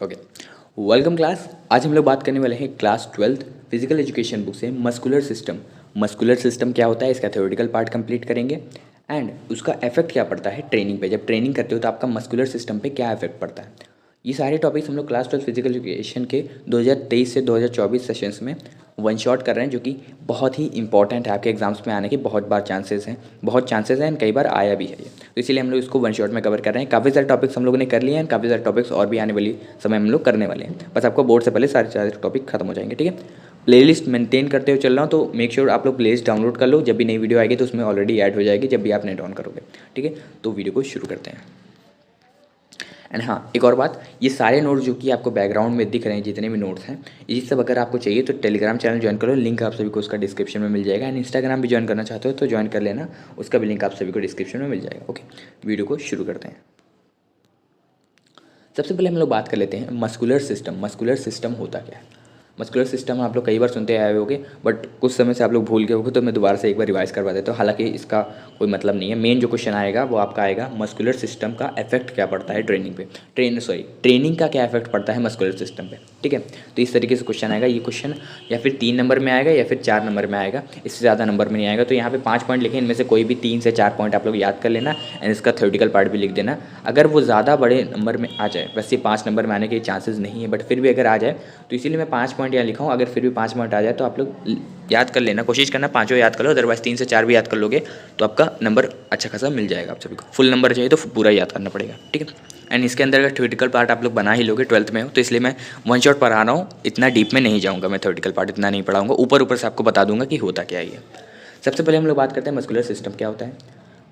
Okay, welcome class. आज हम लोग बात करने वाले हैं class 12th physical education book से मस्कुलर सिस्टम। मस्कुलर सिस्टम क्या होता है, इसका थ्योरेटिकल पार्ट कंप्लीट करेंगे एंड उसका इफेक्ट क्या पड़ता है ट्रेनिंग पे। जब ट्रेनिंग करते हो तो आपका मस्कुलर सिस्टम पे क्या इफेक्ट पड़ता है, ये सारे टॉपिक्स हम लोग क्लास 12 फिजिकल एजुकेशन के 2023 से 2024 सेशंस में वन शॉट कर रहे हैं, जो कि बहुत ही इंपॉर्टेंट है। आपके एग्जाम्स में आने के बहुत बार चांसेस हैं, बहुत चांसेस हैं एंड कई बार आया भी है ये, तो इसीलिए हम लोग इसको वन शॉट में कवर कर रहे हैं। काफ़ी सारे टॉपिक्स हम लोगों ने कर लिए हैं, काफ़ी सारे टॉपिक्स और भी आने वाली समय हम लोग करने वाले हैं। बस आपको बोर्ड से पहले सारे टॉपिक खत्म हो जाएंगे, ठीक है। प्लेलिस्ट मेंटेन करते हुए चल रहा हूँ, तो मेक श्योर आप लोग प्लेलिस्ट डाउनलोड कर लो। जब भी नई वीडियो आएगी तो उसमें ऑलरेडी ऐड हो जाएगी जब भी आप नेट ऑन करोगे, ठीक है। तो वीडियो को शुरू करते हैं। एंड हाँ, एक और बात, ये सारे नोट्स जो कि आपको बैकग्राउंड में दिख रहे हैं, जितने भी नोट्स हैं, ये सब अगर आपको चाहिए तो टेलीग्राम चैनल ज्वाइन करो, लिंक आप सभी को उसका डिस्क्रिप्शन में मिल जाएगा। एंड इंस्टाग्राम भी ज्वाइन करना चाहते हो तो ज्वाइन कर लेना, उसका भी लिंक आप सभी को डिस्क्रिप्शन में मिल जाएगा। ओके, वीडियो को शुरू करते हैं। सबसे पहले हम लोग बात कर लेते हैं मस्कुलर सिस्टम। मस्कुलर सिस्टम होता क्या है? मस्कुलर सिस्टम आप लोग कई बार सुनते आए होगे, बट कुछ समय से आप लोग भूल गए होगे, तो मैं दोबारा से एक बार रिवाइज करवा देता हूँ। हालांकि इसका कोई मतलब नहीं है। मेन जो क्वेश्चन आएगा वो आपका आएगा, मस्कुलर सिस्टम का इफेक्ट क्या पड़ता है ट्रेनिंग पे, ट्रेनिंग का क्या इफेक्ट पड़ता है मस्कुलर सिस्टम पे, ठीक है। तो इस तरीके से क्वेश्चन आएगा। ये क्वेश्चन या फिर 3 नंबर में आएगा या फिर 4 नंबर में आएगा, इससे ज़्यादा नंबर में नहीं आएगा। तो यहाँ पे 5 पॉइंट लिखे, इनमें से कोई भी 3 से 4 पॉइंट आप लोग याद कर लेना एंड इसका थ्योरेटिकल पार्ट भी लिख देना। अगर वो ज़्यादा बड़े नंबर में आ जाए, वैसे 5 नंबर में आने के चांसेस नहीं है, बट फिर भी अगर आ जाए तो इसीलिए मैं 5 पॉइंट यहाँ लिखा हूँ। अगर फिर भी 5 पॉइंट आ जाए तो आप लोग याद कर लेना, कोशिश करना पाँचों याद कर लो। अदरवाइज 3 से 4 भी याद कर लोगे तो आपका नंबर अच्छा खासा मिल जाएगा। आप सभी को फुल नंबर चाहिए तो पूरा याद करना पड़ेगा, ठीक है। एंड इसके अंदर अगर थ्योरेटिकल पार्ट आप लोग बना ही लोगे, 12th में हो, तो इसलिए मैं वन शॉट पढ़ा रहा हूँ, इतना डीप में नहीं जाऊँगा। मैं थ्योरेटिकल पार्ट इतना नहीं पढ़ाऊँगा, ऊपर ऊपर से आपको बता दूंगा कि होता क्या है ये। सबसे पहले हम लोग बात करते हैं मस्कुलर सिस्टम क्या होता है।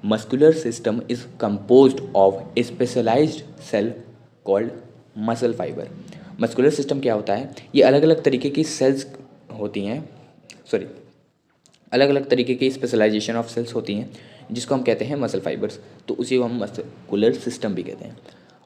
Muscular system is composed of a specialized cell called muscle fiber. Muscular system क्या होता है, ये अलग अलग तरीके की सेल्स होती हैं, अलग अलग तरीके की स्पेशलाइजेशन ऑफ सेल्स होती हैं, जिसको हम कहते हैं मसल फाइबर्स। तो उसी को हम मस्कुलर सिस्टम भी कहते हैं।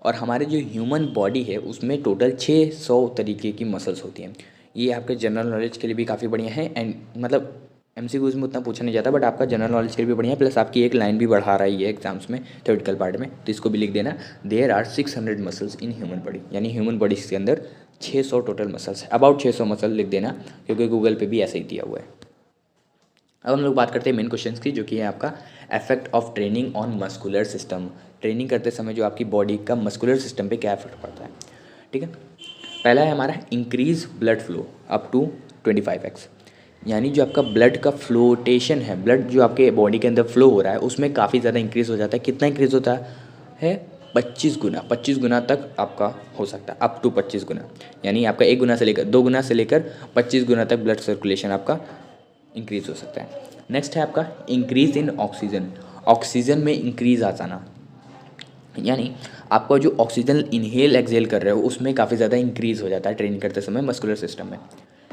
और हमारे जो ह्यूमन बॉडी है उसमें टोटल 600 तरीके की मसल्स होती हैं। ये आपके जनरल नॉलेज के लिए भी काफ़ी बढ़िया है एंड मतलब MCQs में उतना पूछा नहीं जाता, बट आपका जनरल नॉलेज के लिए भी बढ़िया है। प्लस आपकी एक लाइन भी बढ़ा रही है एग्जाम्स में थ्योरेटिकल पार्ट में, तो इसको भी लिख देना। There are 600 muscles in human body, यानी ह्यूमन बॉडी के अंदर 600 टोटल मसल्स है। अबाउट 600 मसल लिख देना, क्योंकि गूगल पे भी ऐसा ही दिया हुआ है। अब हम लोग बात करते हैं मेन क्वेश्चंस की, जो कि है आपका effect of training on muscular system. Training करते समय जो आपकी बॉडी का मस्कुलर सिस्टम पे क्या इफेक्ट पड़ता है, ठीक है। पहला है हमारा increase blood flow up to 25x, यानी जो आपका ब्लड का फ्लोटेशन है, ब्लड जो आपके बॉडी के अंदर फ्लो हो रहा है उसमें काफ़ी ज़्यादा इंक्रीज़ हो जाता है। कितना इंक्रीज़ होता है? 25 गुना तक आपका हो सकता है, अप टू 25 गुना, यानी आपका 1 गुना से लेकर 2 गुना से लेकर 25 गुना तक ब्लड सर्कुलेशन आपका इंक्रीज़ हो सकता है। नेक्स्ट है आपका इंक्रीज़ इन ऑक्सीजन। ऑक्सीजन में इंक्रीज़ आ जाना, यानी आपका जो ऑक्सीजन इनहेल एक्सहेल कर रहे हो उसमें काफ़ी ज़्यादा इंक्रीज़ हो जाता है ट्रेनिंग करते समय मस्कुलर सिस्टम में।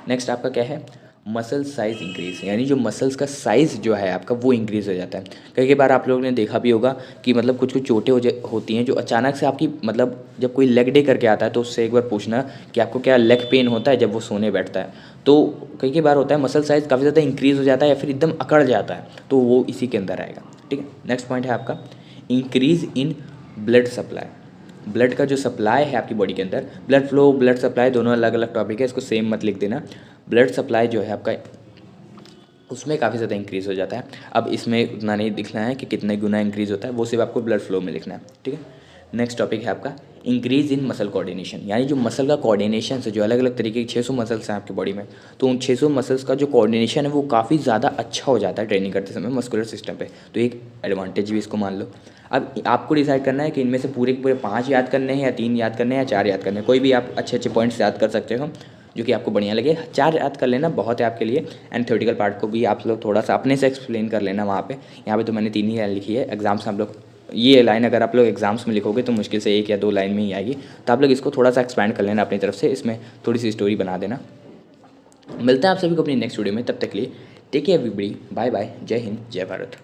नेक्स्ट आपका क्या है? मसल साइज़ इंक्रीज़, यानी जो मसल्स का साइज़ जो है आपका वो इंक्रीज़ हो जाता है। कई बार आप लोगों ने देखा भी होगा कि मतलब कुछ कुछ चोटें होती हैं जो अचानक से आपकी, मतलब जब कोई लेग डे करके आता है तो उससे एक बार पूछना कि आपको क्या लेग पेन होता है जब वो सोने बैठता है। तो कई बार होता है मसल साइज़ काफ़ी ज़्यादा इंक्रीज़ हो जाता है या फिर एकदम अकड़ जाता है, तो वो इसी के अंदर आएगा, ठीक है। नेक्स्ट पॉइंट है आपका increase in blood supply. Blood का जो सप्लाई है आपकी बॉडी के अंदर, ब्लड फ्लो ब्लड सप्लाई दोनों अलग अलग टॉपिक है, इसको सेम मत लिख देना। ब्लड सप्लाई जो है आपका उसमें काफ़ी ज़्यादा इंक्रीज़ हो जाता है। अब इसमें उतना नहीं दिखना है कि कितने गुना इंक्रीज़ होता है, वो सिर्फ आपको ब्लड फ्लो में लिखना है, ठीक है। नेक्स्ट टॉपिक है आपका इंक्रीज़ इन मसल कोऑर्डिनेशन, यानी जो मसल का कोऑर्डिनेशन है, जो अलग अलग तरीके की 600 मसल्स हैं आपकी बॉडी में, तो उन 600 मसल्स का जो कोऑर्डिनेशन है वो काफ़ी ज़्यादा अच्छा हो जाता है ट्रेनिंग करते समय मस्कुलर सिस्टम पे। तो एक एडवांटेज भी इसको मान लो। अब आपको डिसाइड करना है कि इनमें से पूरे के पूरे 5 याद करने हैं या 3 याद करने हैं या 4 याद करने हैं। कोई भी आप अच्छे अच्छे पॉइंट्स याद कर सकते हो जो कि आपको बढ़िया लगे। 4 याद कर लेना बहुत है आपके लिए। एंड थ्योरेटिकल पार्ट को भी आप लोग थोड़ा सा अपने से एक्सप्लेन कर लेना वहाँ पे। यहाँ पे तो मैंने 3 ही लाइन लिखी है। एग्जाम्स में आप लोग ये लाइन अगर आप लोग एग्जाम्स में लिखोगे तो मुश्किल से 1 या 2 लाइन में ही आएगी, तो आप लोग इसको थोड़ा सा एक्सपैंड कर लेना अपनी तरफ से, इसमें थोड़ी सी स्टोरी बना देना। मिलता है आप सभी को अपनी नेक्स्ट वीडियो में, तब तक के लिए take care everybody, bye bye, जय हिंद, जय भारत।